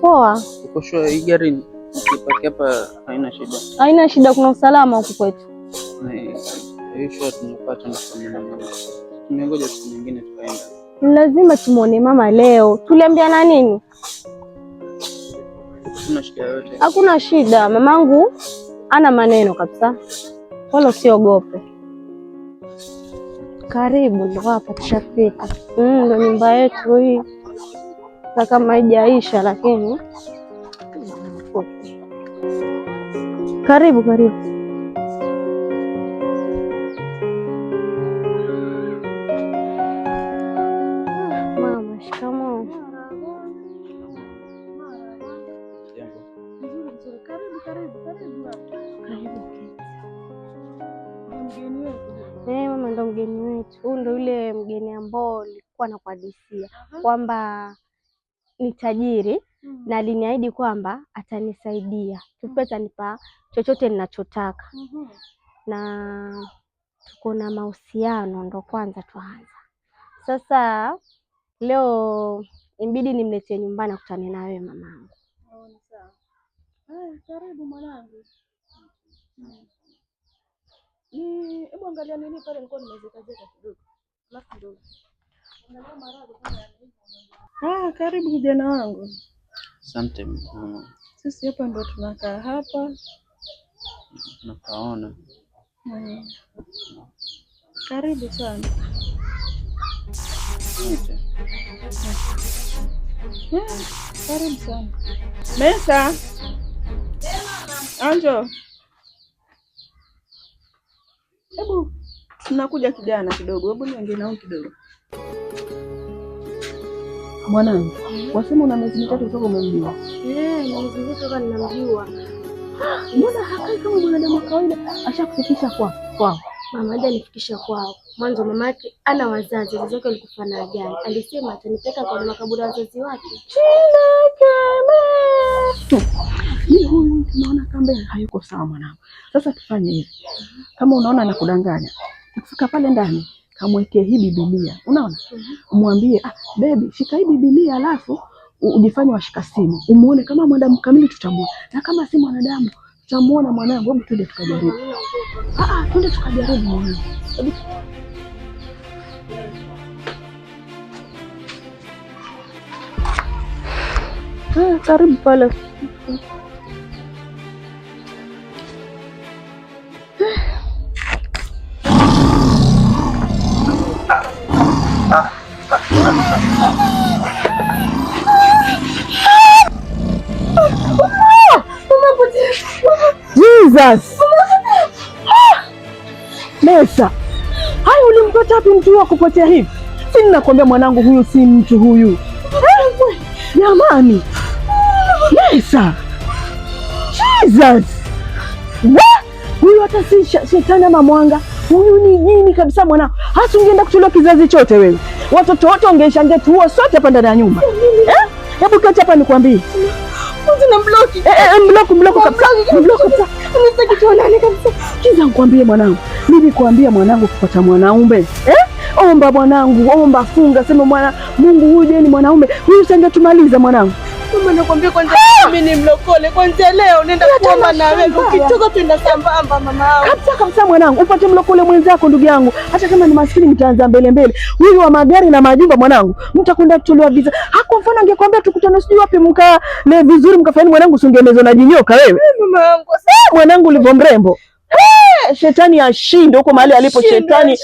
Poa. Uko sure hii gari ukipaki hapa haina shida? Haina shida, kuna usalama huku kwetu. Hiyo sure tunapata na mama. Tumengoja siku nyingine tukaenda. Lazima tumuone mama leo. Tuliambiana nini? Hakuna shida yote. Hakuna shida. Mamangu ana maneno kabisa. Wala usiogope. Karibu, ndo hapa tushafika. Ndo nyumba yetu hii. Na kama haijaisha lakini karibu. Mama, shikamoo. Mama ndo mgeni wetu. Huyu ndo yule mgeni ambao nilikuwa nakuhadithia kwamba ni tajiri na aliniahidi kwamba atanisaidia kipi, atanipa chochote ninachotaka na tuko na mahusiano, ndo kwanza tuanza. Sasa leo imbidi nimletee nyumbani akutane na wewe mamangu. Sawa. Karibu mwanangu. Hebu angalia nini pale, nilikuwa nimezeka kidogo. Alafu ndio. Angalia marado kama karibu kijana wangu. Asante mama. Sisi hapa ndo tunakaa hapa. Napaona. Karibu sana. Karibu sana. Mesa. Anjo. Hebu tunakuja kijana kidogo. Hebu niongee nao kidogo. Mwanangu, wasema una miezi mitatu kutoka umemjua? Miezi mitatu toka ninamjua. Mbona hakai kama mwanadamu wa kawaida? Ashakufikisha kwao. Mama hadi nifikisha kwao. Mwanzo mamake ana wazazi wake walikufa na ajali. Alisema atanipeka kwa makaburi ya wazazi wake. Mimi huyu tunaona kambe hayuko sawa mwanangu. Sasa tufanye hivi. Kama unaona nakudanganya, ukifika pale ndani kamwekee hii Biblia. Unaona? Umwambie, baby, shika hii Biblia alafu ujifanye washika simu. Umuone kama mwanadamu kamili tutamuona. Na kama si mwanadamu tutamuona mwanangu. Hebu twende tukajaribu. Twende tukajaribu mwanangu. Karibu pale. Jesus! Mesa, hai ulimpata wapi mtu wa kupotea hivi? Si ninakwambia mwanangu, huyu si mtu huyu. Jamani. Mesa. Jesus! Huyu hata si shetani ama mwanga. Huyu ni jini kabisa mwanangu. Hata ungeenda kutolewa kizazi chote wewe. Watoto wote wangeshangetua sote hapa ndani ya nyumba. Hebu kati hapa nikwambie. Una bloki. Block kabisa. Unataka tuonane kabisa. Kiza nikwambie mwanangu. Nilikwambia mwanangu kupata mwanaume. Omba mwanangu, omba, funga, sema mwana Mungu huyu ni mwanaume. Huyu usingetumaliza mwanangu. Mama nakwambia kwanza mimi ni mlokole. Kwanza leo nenda kuomba na wewe. Ukitoka twenda sambamba mama wangu. Kabisa mwanangu, upate mlokole mwenzako ndugu yangu. Hata kama ni maskini mtaanza mbele. Huyu wa magari na majumba mwanangu, mtakwenda kutolewa visa. Hako mfano angekwambia tukutane sijui wapi mkaa na vizuri mkafanya mwanangu, usingemezwa na jinyoka wewe. Mama wangu. Mwanangu ulivyo mrembo. Shetani ashinde huko mahali alipo shetani.